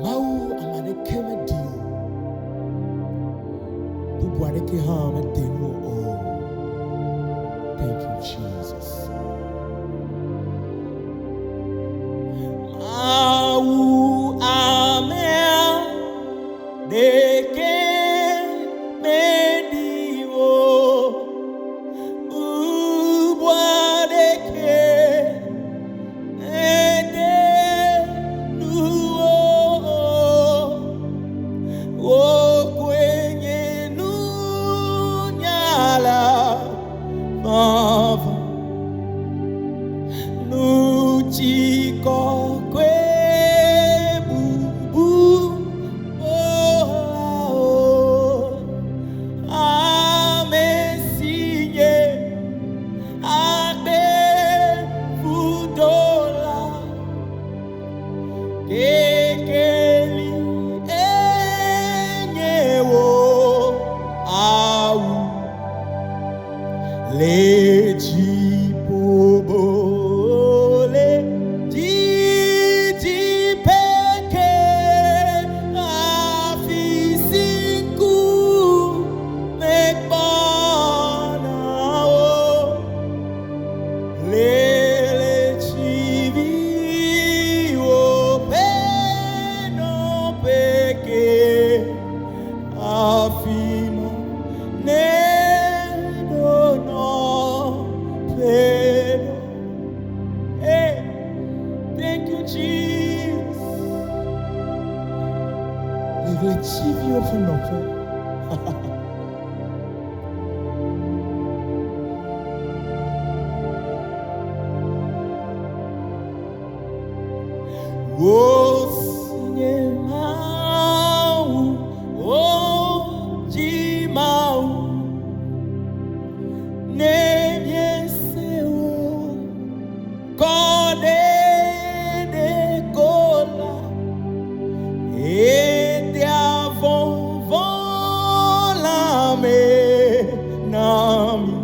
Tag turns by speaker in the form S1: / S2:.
S1: Mau amaneke medio. Bubuareke hama denu o. Thank you, Jesus. Mau amea deke medio. Bubuareke medenu o. O kwenye nunyala mava nuchiko kwe bubu o amesinye ade fudola kekeli enyewo au leji pobole jiji peke afisiku mekbana o lele chivi o peno peke afima nedo no peno. Hey, thank you, Jesus. Lele chivi o fenope. Osinye mau, oji mau, nemyesewo, kode de kola, ete avon volame nami.